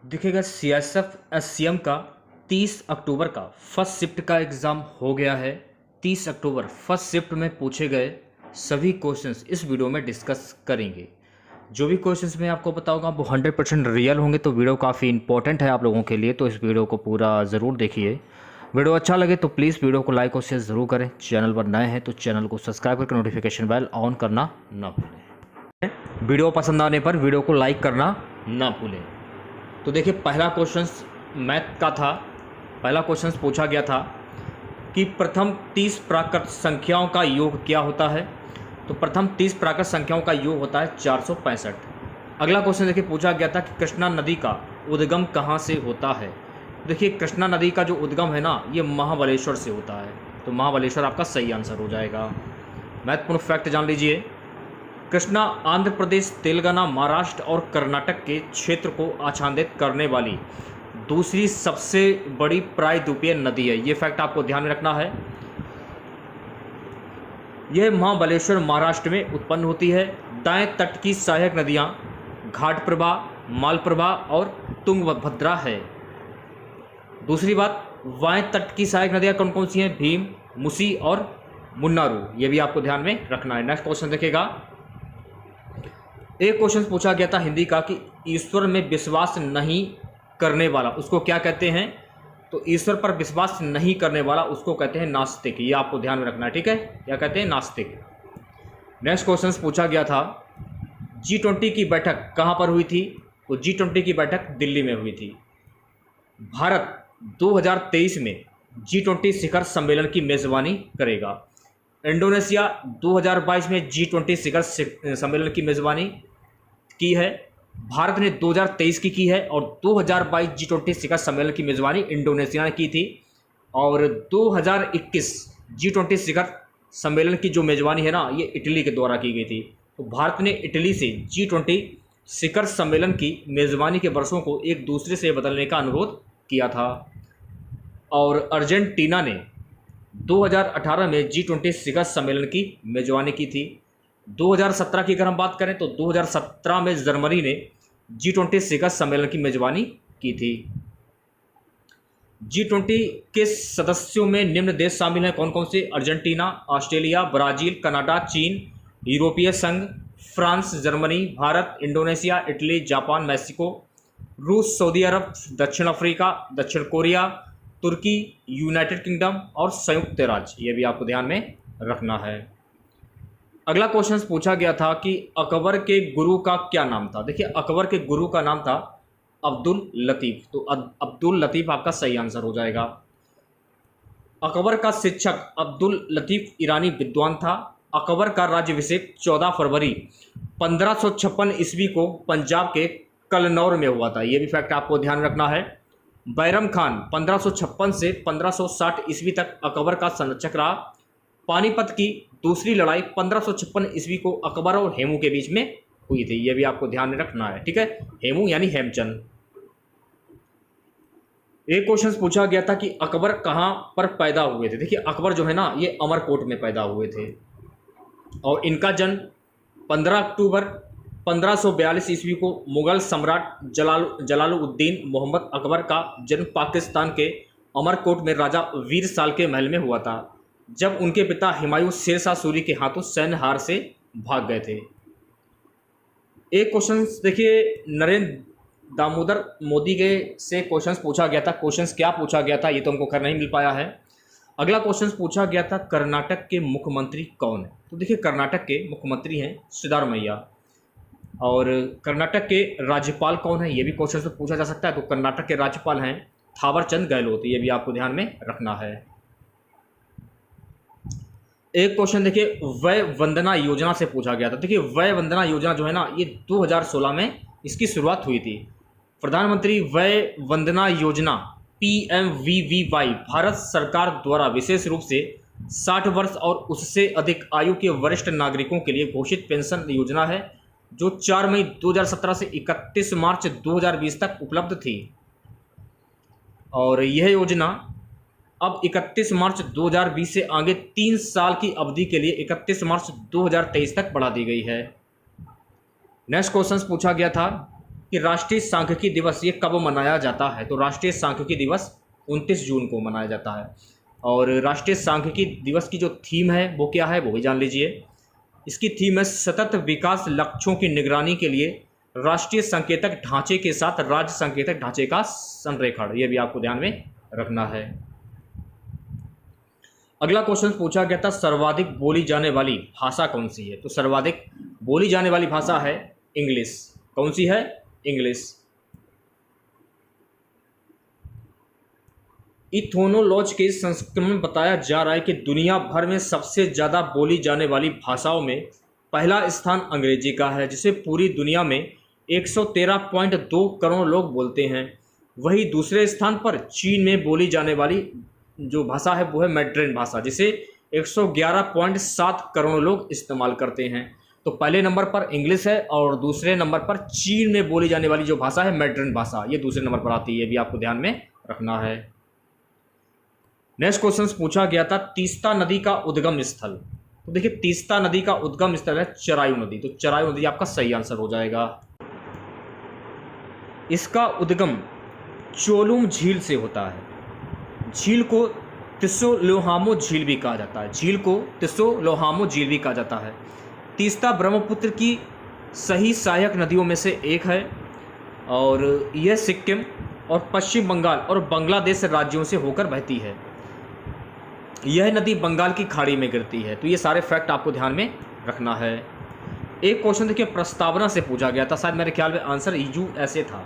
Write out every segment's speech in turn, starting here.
दिखेगा CSF SCM का 30 अक्टूबर का फर्स्ट शिफ्ट का एग्ज़ाम हो गया है। 30 अक्टूबर फर्स्ट शिफ्ट में पूछे गए सभी क्वेश्चंस इस वीडियो में डिस्कस करेंगे। जो भी क्वेश्चंस मैं आपको बताऊंगा वो 100% रियल होंगे, तो वीडियो काफ़ी इंपॉर्टेंट है आप लोगों के लिए, तो इस वीडियो को पूरा ज़रूर देखिए। वीडियो अच्छा लगे तो प्लीज़ वीडियो को लाइक और शेयर ज़रूर करें। चैनल पर नए हैं तो चैनल को सब्सक्राइब करके नोटिफिकेशन बेल ऑन करना ना भूलें। वीडियो पसंद आने पर वीडियो को लाइक करना ना भूलें। तो देखिए, पहला क्वेश्चन मैथ का था। पहला क्वेश्चन पूछा गया था कि प्रथम 30 प्राकृत संख्याओं का योग क्या होता है। तो प्रथम 30 प्राकृत संख्याओं का योग होता है 465। अगला क्वेश्चन देखिए, पूछा गया था कि कृष्णा नदी का उद्गम कहाँ से होता है। देखिए, कृष्णा नदी का जो उद्गम है ना, ये महाबलेश्वर से होता है। तो महाबलेश्वर आपका सही आंसर हो जाएगा। महत्वपूर्ण फैक्ट जान लीजिए, कृष्णा आंध्र प्रदेश, तेलंगाना, महाराष्ट्र और कर्नाटक के क्षेत्र को आच्छादित करने वाली दूसरी सबसे बड़ी प्रायद्वीपीय नदी है। ये फैक्ट आपको ध्यान में रखना है। यह महाबलेश्वर महाराष्ट्र में उत्पन्न होती है। दाएं तट की सहायक नदियां घाटप्रभा, मालप्रभा और तुंगभद्रा है। दूसरी बात, बाएं तट की सहायक नदियां कौन कौन सी हैं? भीम, मुसी और मुन्नारू। ये भी आपको ध्यान में रखना है। नेक्स्ट क्वेश्चन देखिएगा, एक क्वेश्चन पूछा गया था हिंदी का कि ईश्वर में विश्वास नहीं करने वाला उसको क्या कहते हैं। तो ईश्वर पर विश्वास नहीं करने वाला उसको कहते हैं नास्तिक। ये आपको ध्यान में रखना है, ठीक है। क्या कहते हैं? नास्तिक। नेक्स्ट क्वेश्चन पूछा गया था G20 की बैठक कहाँ पर हुई थी। तो G20 की बैठक दिल्ली में हुई थी। भारत 2023 में G20 शिखर सम्मेलन की मेजबानी करेगा। इंडोनेशिया 2022 में G20 शिखर सम्मेलन की मेजबानी की है। भारत ने 2023 की है और 2022 G20 शिखर सम्मेलन की मेजबानी इंडोनेशिया ने की थी। और 2021 G20 शिखर सम्मेलन की जो मेजबानी है ना, ये इटली के द्वारा की गई थी। तो भारत ने इटली से G20 शिखर सम्मेलन की मेजबानी के वर्षों को एक दूसरे से बदलने का अनुरोध किया था। और अर्जेंटीना ने 2018 में G20 शिखर सम्मेलन की मेजबानी की थी। 2017 की अगर हम बात करें तो 2017 में जर्मनी ने G20 शिखर सम्मेलन की मेजबानी की थी। G20 के सदस्यों में निम्न देश शामिल हैं कौन कौन से? अर्जेंटीना, ऑस्ट्रेलिया, ब्राजील, कनाडा, चीन, यूरोपीय संघ, France, Germany, Bharat, Indonesia, Italy, Japan, Mexico, रूस, सऊदी अरब, दक्षिण अफ्रीका, दक्षिण कोरिया, तुर्की, यूनाइटेड किंगडम और संयुक्त राज्य। ये भी आपको ध्यान में रखना है। अगला क्वेश्चन पूछा गया था कि अकबर के गुरु का क्या नाम था। देखिए, अकबर के गुरु का नाम था अब्दुल लतीफ़। तो अब्दुल लतीफ़ आपका सही आंसर हो जाएगा। अकबर का शिक्षक अब्दुल लतीफ़ ईरानी विद्वान था। अकबर का राज्याभिषेक 14 फरवरी 1556 ईस्वी को पंजाब के कलनौर में हुआ था। ये भी फैक्ट आपको ध्यान रखना है। बैरम खान 1556 से 1560 ईस्वी तक अकबर का संरक्षक रहा। पानीपत की दूसरी लड़ाई 1556 ईस्वी को अकबर और हेमू के बीच में हुई थी। यह भी आपको ध्यान में रखना है, ठीक है। हेमू यानी हेमचंद। एक क्वेश्चन पूछा गया था कि अकबर कहाँ पर पैदा हुए थे। देखिए, अकबर जो है ना, ये अमरकोट में पैदा हुए थे और इनका जन्म 15 अक्टूबर 1542 ईस्वी को मुगल सम्राट जलालुद्दीन मोहम्मद अकबर का जन्म पाकिस्तान के अमरकोट में राजा वीर साल के महल में हुआ था, जब उनके पिता हुमायूं शेरशाह सूरी के हाथों सैन्य हार से भाग गए थे। एक क्वेश्चन देखिए, नरेंद्र दामोदर मोदी के से क्वेश्चन पूछा गया था। क्वेश्चन क्या पूछा गया था ये तो हमको कर नहीं मिल पाया है। अगला क्वेश्चन पूछा गया था कर्नाटक के मुख्यमंत्री कौन है। तो देखिए, कर्नाटक के मुख्यमंत्री हैं सिद्धारमैया। और कर्नाटक के राज्यपाल कौन है, ये भी क्वेश्चन से पूछा जा सकता है। तो कर्नाटक के राज्यपाल हैं थावरचंद गहलोत। ये भी आपको ध्यान में रखना है। एक क्वेश्चन देखिए, वय वंदना योजना से पूछा गया था। देखिए, वय वंदना योजना जो है ना, ये 2016 में इसकी शुरुआत हुई थी। प्रधानमंत्री वय वंदना योजना PMVVY भारत सरकार द्वारा विशेष रूप से 60 वर्ष और उससे अधिक आयु के वरिष्ठ नागरिकों के लिए घोषित पेंशन योजना है, जो 4 मई 2017 से 31 मार्च 2020 तक उपलब्ध थी। और यह योजना अब 31 मार्च 2020 से आगे 3 साल की अवधि के लिए 31 मार्च 2023 तक बढ़ा दी गई है। नेक्स्ट क्वेश्चन पूछा गया था कि राष्ट्रीय सांख्यिकी दिवस ये कब मनाया जाता है। तो राष्ट्रीय सांख्यिकी दिवस 29 जून को मनाया जाता है। और राष्ट्रीय सांख्यिकी दिवस की जो थीम है वो क्या है वो भी जान लीजिए। इसकी थीम है सतत विकास लक्ष्यों की निगरानी के लिए राष्ट्रीय संकेतक ढांचे के साथ राज्य संकेतक ढांचे का संरेखण। ये भी आपको ध्यान में रखना है। अगला क्वेश्चन पूछा गया था सर्वाधिक बोली जाने वाली भाषा कौन सी है। तो सर्वाधिक बोली जाने वाली भाषा है इंग्लिश। कौन सी है? इंग्लिश। इथोनोलॉज के संस्करण में बताया जा रहा है कि दुनिया भर में सबसे ज़्यादा बोली जाने वाली भाषाओं में पहला स्थान अंग्रेजी का है, जिसे पूरी दुनिया में 113.2 करोड़ लोग बोलते हैं। वही दूसरे स्थान पर चीन में बोली जाने वाली जो भाषा है वो है मैड्रिन भाषा, जिसे 111.7 करोड़ लोग इस्तेमाल करते हैं। तो पहले नंबर पर इंग्लिश है और दूसरे नंबर पर चीन में बोली जाने वाली जो भाषा है मैड्रिन भाषा, ये दूसरे नंबर पर आती है। ये भी आपको ध्यान में रखना है। नेक्स्ट क्वेश्चन पूछा गया था तीस्ता नदी का उद्गम स्थल। तो देखिए तीस्ता नदी का उद्गम स्थल है चरायू नदी। तो चरायू नदी आपका सही आंसर हो जाएगा। इसका उद्गम चोलुम झील से होता है। झील को तिसोलोहामो झील भी कहा जाता है। झील को तिसोलोहामो झील भी कहा जाता है। तीस्ता ब्रह्मपुत्र की सही सहायक नदियों में से एक है और यह सिक्किम और पश्चिम बंगाल और बांग्लादेश राज्यों से होकर बहती है। यह नदी बंगाल की खाड़ी में गिरती है। तो ये सारे फैक्ट आपको ध्यान में रखना है। एक क्वेश्चन देखिए प्रस्तावना से पूछा गया था, शायद मेरे ख्याल में आंसर ईजू ऐसे था।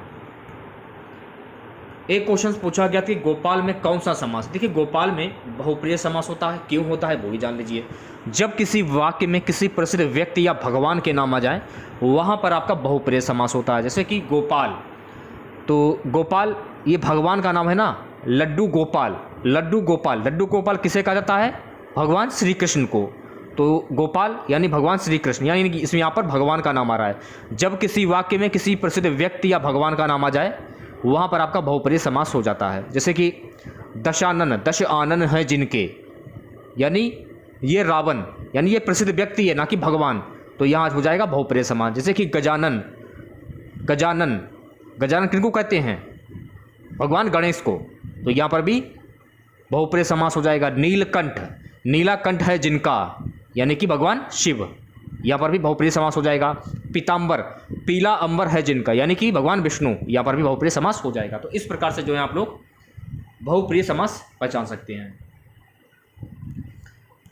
एक क्वेश्चन पूछा गया कि गोपाल में कौन सा समास। देखिए गोपाल में बहुप्रिय समास होता है। क्यों होता है वो भी जान लीजिए। जब किसी वाक्य में किसी प्रसिद्ध व्यक्ति या भगवान के नाम आ जाए वहाँ पर आपका बहुप्रिय समास होता है। जैसे कि गोपाल, तो गोपाल ये भगवान का नाम है ना, लड्डू गोपाल। लड्डू गोपाल, लड्डू गोपाल किसे कहा जाता है? भगवान श्री कृष्ण को। तो गोपाल यानी भगवान श्री कृष्ण, यानी कि इसमें यहाँ पर भगवान का नाम आ रहा है। जब किसी वाक्य में किसी प्रसिद्ध व्यक्ति या भगवान का नाम आ जाए वहाँ पर आपका बहुप्रिय समास हो जाता है। जैसे कि दशानन, दश आनन है जिनके, यानी ये रावण, यानी ये प्रसिद्ध व्यक्ति है ना कि भगवान, तो यहाँ हो जाएगा बहुप्रिय समास। जैसे कि गजानन, गजानन, गजानन किनको कहते हैं? भगवान गणेश को, तो यहाँ पर भी बहुप्रिय समास हो जाएगा। नीलकंठ, नीलाकंठ है जिनका, यानी कि भगवान शिव, यहाँ पर भी बहुप्रिय समास हो जाएगा। पीताम्बर, पीला अंबर है जिनका, यानी कि भगवान विष्णु, यहाँ पर भी बहुप्रिय समास हो जाएगा। तो इस प्रकार से जो है आप लोग बहुप्रिय समास पहचान सकते हैं।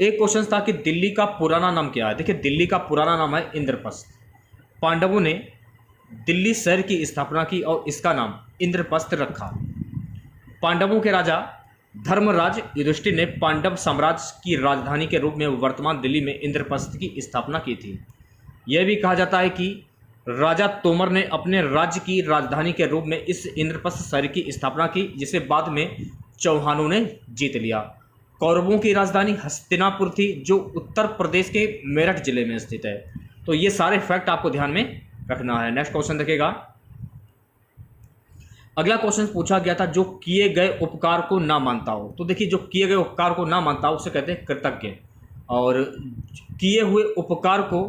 एक क्वेश्चन था कि दिल्ली का पुराना नाम क्या है। देखिए दिल्ली का पुराना नाम है इंद्रप्रस्थ। पांडवों ने दिल्ली शहर की स्थापना की और इसका नाम इंद्रप्रस्थ रखा। पांडवों के राजा धर्मराज युधिष्ठिर ने पांडव साम्राज्य की राजधानी के रूप में वर्तमान दिल्ली में इंद्रप्रस्थ की स्थापना की थी। यह भी कहा जाता है कि राजा तोमर ने अपने राज्य की राजधानी के रूप में इस इंद्रप्रस्थ शहर की स्थापना की, जिसे बाद में चौहानों ने जीत लिया। कौरवों की राजधानी हस्तिनापुर थी, जो उत्तर प्रदेश के मेरठ जिले में स्थित है। तो ये सारे फैक्ट आपको ध्यान में रखना है। नेक्स्ट क्वेश्चन देखिएगा। अगला क्वेश्चन पूछा गया था जो किए गए उपकार को ना मानता हो। तो देखिए जो किए गए उपकार को ना मानता हो उसे कहते हैं कृतज्ञ, और किए हुए उपकार को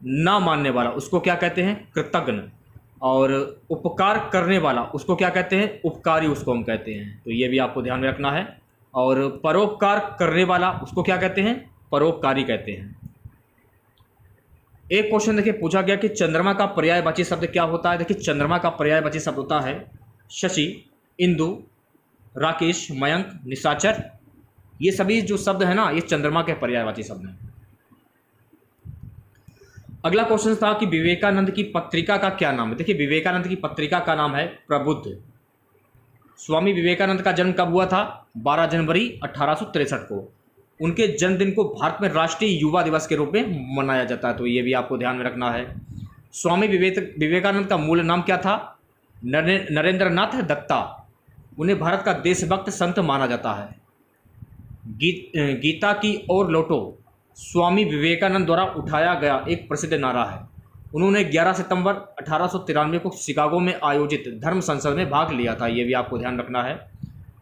ना मानने वाला उसको क्या कहते हैं? कृतज्ञ, और उपकार करने वाला उसको क्या कहते हैं? उपकारी उसको हम कहते हैं। तो ये भी आपको ध्यान में रखना है। और परोपकार करने वाला उसको क्या कहते हैं? परोपकारी कहते हैं। एक क्वेश्चन देखिए पूछा गया कि चंद्रमा का पर्यायवाची शब्द क्या होता है। देखिए चंद्रमा का पर्यायवाची शब्द होता है शशि, इंदु, राकेश, मयंक, निशाचर। ये सभी जो शब्द है ना ये चंद्रमा के पर्यायवाची शब्द हैं। अगला क्वेश्चन था कि विवेकानंद की पत्रिका का क्या नाम है। देखिए विवेकानंद की पत्रिका का नाम है प्रबुद्ध। स्वामी विवेकानंद का जन्म कब हुआ था? 12 जनवरी 1863 को। उनके जन्मदिन को भारत में राष्ट्रीय युवा दिवस के रूप में मनाया जाता है। तो ये भी आपको ध्यान में रखना है। स्वामी विवेकानंद का मूल नाम क्या था? नरेंद्रनाथ दत्ता। उन्हें भारत का देशभक्त संत माना जाता है। गीता की ओर लौटो स्वामी विवेकानंद द्वारा उठाया गया एक प्रसिद्ध नारा है। उन्होंने 11 सितंबर 1893 को शिकागो में आयोजित धर्म संसद में भाग लिया था। ये भी आपको ध्यान रखना है।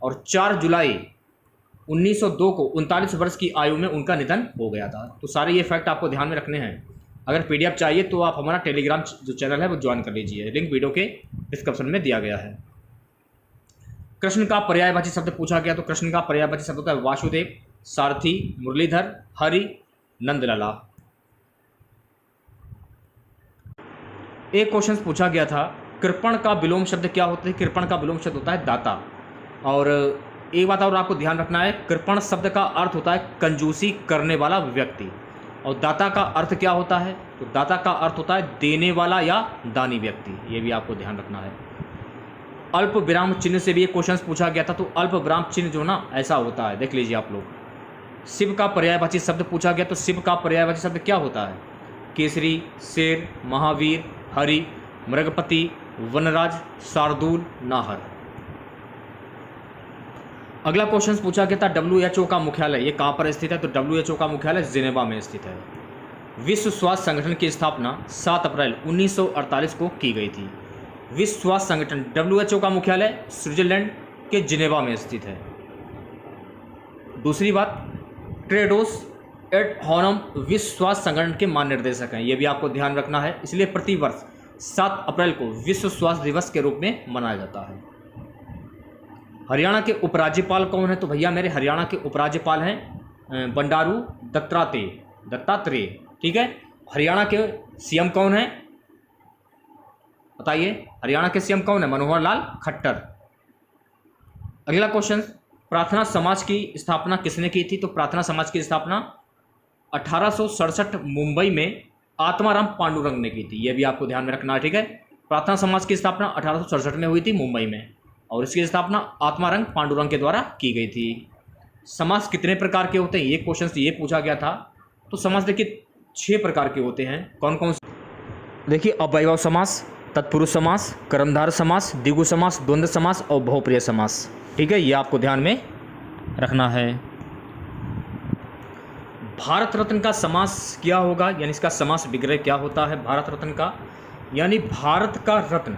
और 4 जुलाई 1902 को 39 वर्ष की आयु में उनका निधन हो गया था। तो सारे ये फैक्ट आपको ध्यान में रखने हैं। अगर PDF चाहिए तो आप हमारा टेलीग्राम जो चैनल है वो ज्वाइन कर लीजिए, लिंक वीडियो के डिस्क्रिप्शन में दिया गया है। कृष्ण का पर्यायवाची शब्द पूछा गया, तो कृष्ण का पर्यायवाची शब्द होता है वासुदेव, सारथी, मुरलीधर, हरि, नंदलाला। एक क्वेश्चन पूछा गया था, कृपण का विलोम शब्द क्या होता है? कृपण का विलोम शब्द होता है दाता। और एक बात और आपको ध्यान रखना है, कृपण शब्द का अर्थ होता है कंजूसी करने वाला व्यक्ति, और दाता का अर्थ क्या होता है? तो दाता का अर्थ होता है देने वाला या दानी व्यक्ति, ये भी आपको ध्यान रखना है। अल्प विराम चिन्ह से भी एक क्वेश्चन पूछा गया था, तो अल्प विराम चिन्ह जो ना ऐसा होता है, देख लीजिए आप लोग। शिव का पर्यायवाची शब्द पूछा गया, तो शिव का पर्यायवाची शब्द क्या होता है? केसरी, शेर, महावीर, हरि, मृगपति, वनराज, शार्दूल, नाहर। अगला क्वेश्चन पूछा गया था, WHO का मुख्यालय ये कहाँ पर स्थित है? तो WHO का मुख्यालय जिनेवा में स्थित है। विश्व स्वास्थ्य संगठन की स्थापना 7 अप्रैल 1948 को की गई थी। विश्व स्वास्थ्य संगठन WHO का मुख्यालय स्विट्जरलैंड के जिनेवा में स्थित है। दूसरी बात, टेड्रोस एडहानोम विश्व स्वास्थ्य संगठन के महानिर्देशक हैं, ये भी आपको ध्यान रखना है। इसलिए प्रतिवर्ष 7 अप्रैल को विश्व स्वास्थ्य दिवस के रूप में मनाया जाता है। हरियाणा के उपराज्यपाल कौन है? तो भैया मेरे हरियाणा के उपराज्यपाल हैं बंडारू दत्तात्रेय। ठीक है। हरियाणा के CM कौन है बताइए? हरियाणा के CM कौन है? मनोहर लाल खट्टर। अगला क्वेश्चन, प्रार्थना समाज की स्थापना किसने की थी? तो प्रार्थना समाज की स्थापना 1867 मुंबई में आत्माराम पांडुरंग ने की थी, यह भी आपको ध्यान में रखना है। ठीक है। प्रार्थना समाज की स्थापना 1867 में हुई थी मुंबई में, और इसकी स्थापना आत्माराम पांडुरंग के द्वारा की गई थी। समास कितने प्रकार के होते हैं? ये क्वेश्चन ये पूछा गया था। तो समास देखिए 6 प्रकार के होते हैं। कौन कौन से? देखिए, अवयव समास, तत्पुरुष समास, कर्मधारय समास, द्विगु समास, द्वंद्व समास और बहुप्रिय समास। ठीक है, ये आपको ध्यान में रखना है। भारत रत्न का समास क्या होगा, यानी इसका समास विग्रह क्या होता है भारत रत्न का? यानी भारत का रत्न।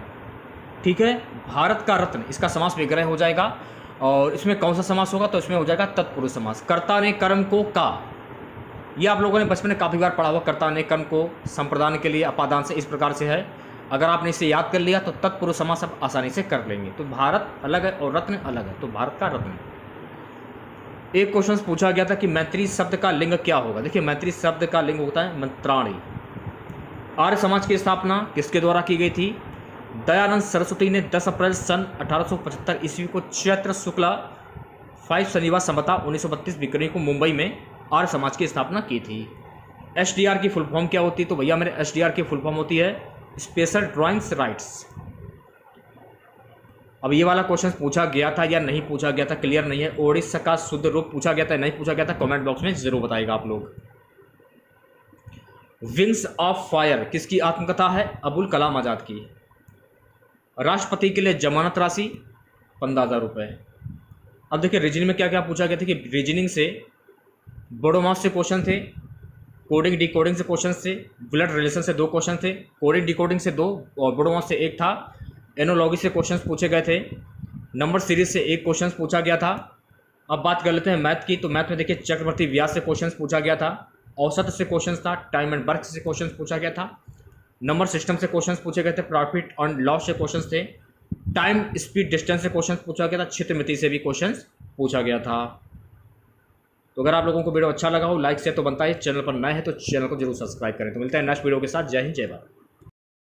ठीक है, भारत का रत्न, इसका समास विग्रह हो जाएगा। और इसमें कौन सा समास होगा? तो इसमें हो जाएगा तत्पुरुष समास। कर्ता ने कर्म को का, ये आप लोगों ने बचपन में काफ़ी बार पढ़ा हुआ। कर्ता ने कर्म को संप्रदान के लिए अपादान से इस प्रकार से है। अगर आपने इसे याद कर लिया तो तत्पुरुष समास आप आसानी से कर लेंगे। तो भारत अलग है और रत्न अलग है, तो भारत का रत्न। एक क्वेश्चन पूछा गया था कि मैत्री शब्द का लिंग क्या होगा? देखिए, मैत्री शब्द का लिंग होता है मंत्राणी। आर्य समाज की स्थापना किसके द्वारा की गई थी? दयानंद सरस्वती ने 10 अप्रैल सन 1875 ईस्वी को चैत्र शुक्ला 5 शनिवार संवता 1932 विक्रमी को मुंबई में आर्य समाज की स्थापना की थी। SDR की फुल फॉर्म क्या होती है? तो भैया मेरे SDR की फुल फॉर्म होती है स्पेशल ड्राइंग्स राइट्स। अब ये वाला क्वेश्चन पूछा गया था या नहीं पूछा गया था, क्लियर नहीं है। ओडिशा का शुद्ध रूप पूछा गया था, नहीं पूछा गया था, कमेंट बॉक्स में जरूर बताइएगा आप लोग। विंग्स ऑफ फायर किसकी आत्मकथा है? अबुल कलाम आजाद की। राष्ट्रपति के लिए जमानत राशि 15,000 रुपये। अब देखिए, रीजनिंग में क्या क्या पूछा गया था कि रीजनिंग से बोडो मास से क्वेश्चन थे, कोडिंग डिकोडिंग से क्वेश्चन थे, ब्लड रिलेशन से 2 क्वेश्चन थे, कोडिंग डिकोडिंग से 2 और बोडो मास से 1 था। एनोलॉजी से क्वेश्चंस पूछे गए थे। नंबर सीरीज से 1 क्वेश्चन पूछा गया था। अब बात कर लेते हैं मैथ की। तो मैथ में देखिए, चक्रवर्ती व्यास से क्वेश्चंस पूछा गया था, औसत से क्वेश्चंस था, टाइम एंड वर्क से क्वेश्चंस पूछा गया था, नंबर सिस्टम से क्वेश्चंस पूछे गए थे, प्रॉफिट एंड लॉस से क्वेश्चंस थे, टाइम स्पीड डिस्टेंस से क्वेश्चंस पूछा गया था, क्षेत्रमिति से भी क्वेश्चंस पूछा गया था। तो अगर आप लोगों को वीडियो अच्छा लगा हो, लाइक से तो बनता है, चैनल पर नए हैं तो चैनल को जरूर सब्सक्राइब करें। तो मिलते हैं नेक्स्ट वीडियो के साथ। जय हिंद, जय भारत।